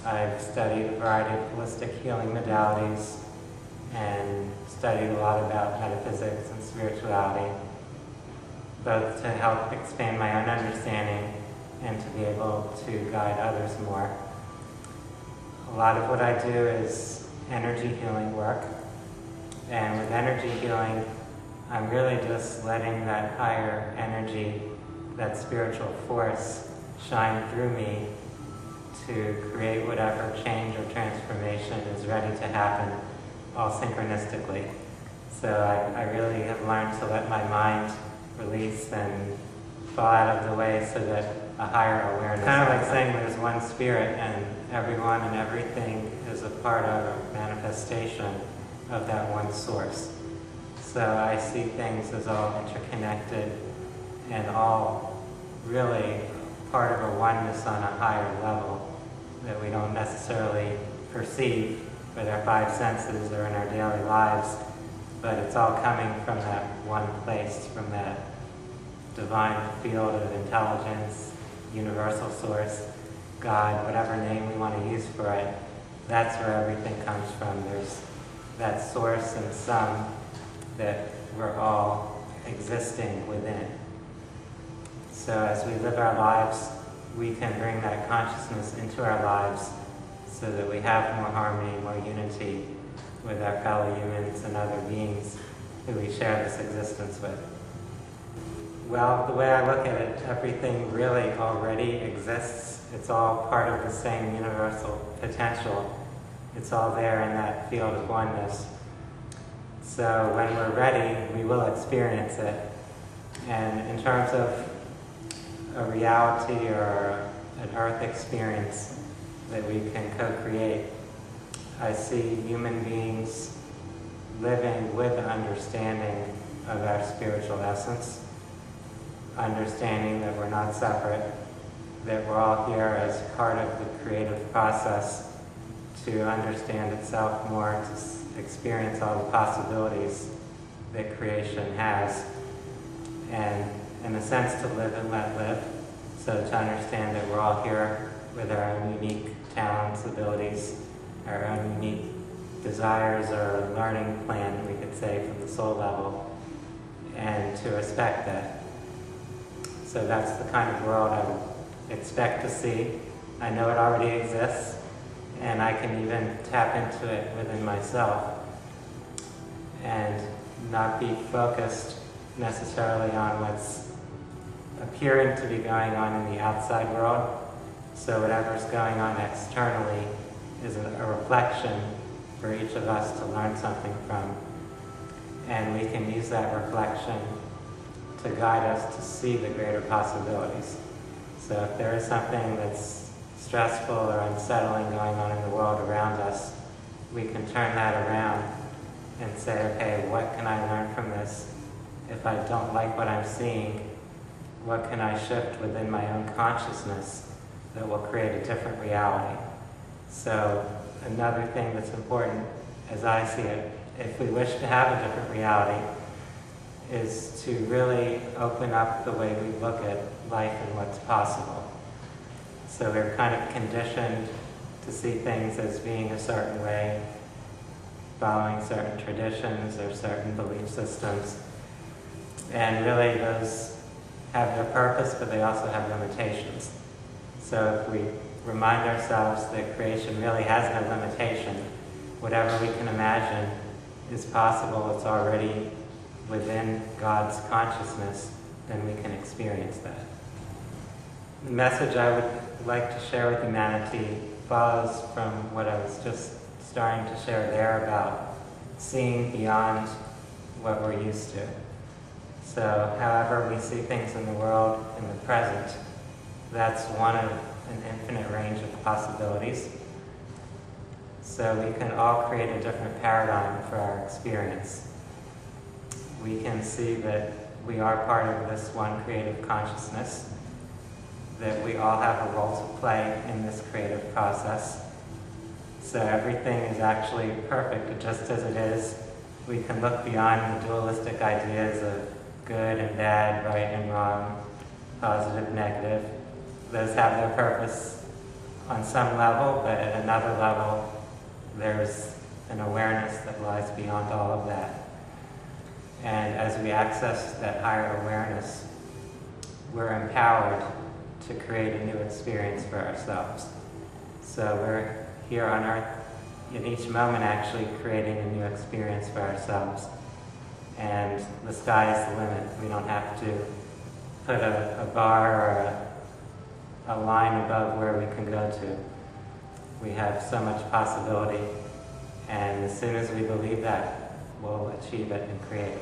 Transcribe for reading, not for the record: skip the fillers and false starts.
I've studied a variety of holistic healing modalities and studied a lot about metaphysics and spirituality, both to help expand my own understanding and to be able to guide others more. A lot of what I do is energy healing work, and with energy healing, I'm really just letting that higher energy, that spiritual force, shine through me to create whatever change or transformation is ready to happen, all synchronistically. So I really have learned to let my mind release and fall out of the way so that a higher awareness. Kind of like saying there's one spirit and everyone and everything is a part of a manifestation of that one source. So I see things as all interconnected and all really part of a oneness on a higher level that we don't necessarily perceive with our five senses or in our daily lives, but it's all coming from that one place, from that divine field of intelligence, universal source, God, whatever name we want to use for it. That's where everything comes from. There's that source and sum that we're all existing within. So as we live our lives, we can bring that consciousness into our lives so that we have more harmony, more unity with our fellow humans and other beings who we share this existence with. Well, the way I look at it, everything really already exists. It's all part of the same universal potential. It's all there in that field of oneness. So when we're ready, we will experience it. And in terms of a reality or an earth experience that we can co-create, I see human beings living with the understanding of our spiritual essence, understanding that we're not separate, that we're all here as part of the creative process to understand itself more, to experience all the possibilities that creation has, and in a sense to live and let live. So to understand that we're all here with our own unique talents, abilities, our own unique desires or learning plan, we could say, from the soul level, and to respect that. So that's the kind of world I would expect to see. I know it already exists, and I can even tap into it within myself and not be focused necessarily on what's appearing to be going on in the outside world. So whatever's going on externally is a reflection for each of us to learn something from. And we can use that reflection to guide us to see the greater possibilities. So if there is something that's stressful or unsettling going on in the world around us, we can turn that around and say, okay, what can I learn from this? If I don't like what I'm seeing, what can I shift within my own consciousness that will create a different reality? So another thing that's important, as I see it, if we wish to have a different reality, is to really open up the way we look at life and what's possible. So we're kind of conditioned to see things as being a certain way, following certain traditions or certain belief systems. And really those have their purpose, but they also have limitations. So if we remind ourselves that creation really has no limitation, whatever we can imagine is possible, it's already within God's consciousness, then we can experience that. The message I would like to share with humanity follows from what I was just starting to share there about seeing beyond what we're used to. So however we see things in the world in the present, that's one of an infinite range of possibilities. So we can all create a different paradigm for our experience. We can see that we are part of this one creative consciousness, that we all have a role to play in this creative process. So everything is actually perfect just as it is. We can look beyond the dualistic ideas of good and bad, right and wrong, positive, negative. Those have their purpose on some level, but at another level, there's an awareness that lies beyond all of that. And as we access that higher awareness, we're empowered to create a new experience for ourselves. So we're here on earth in each moment actually creating a new experience for ourselves. And the sky is the limit. We don't have to put a bar or a line above where we can go to. We have so much possibility, and as soon as we believe that, we'll achieve it and create it.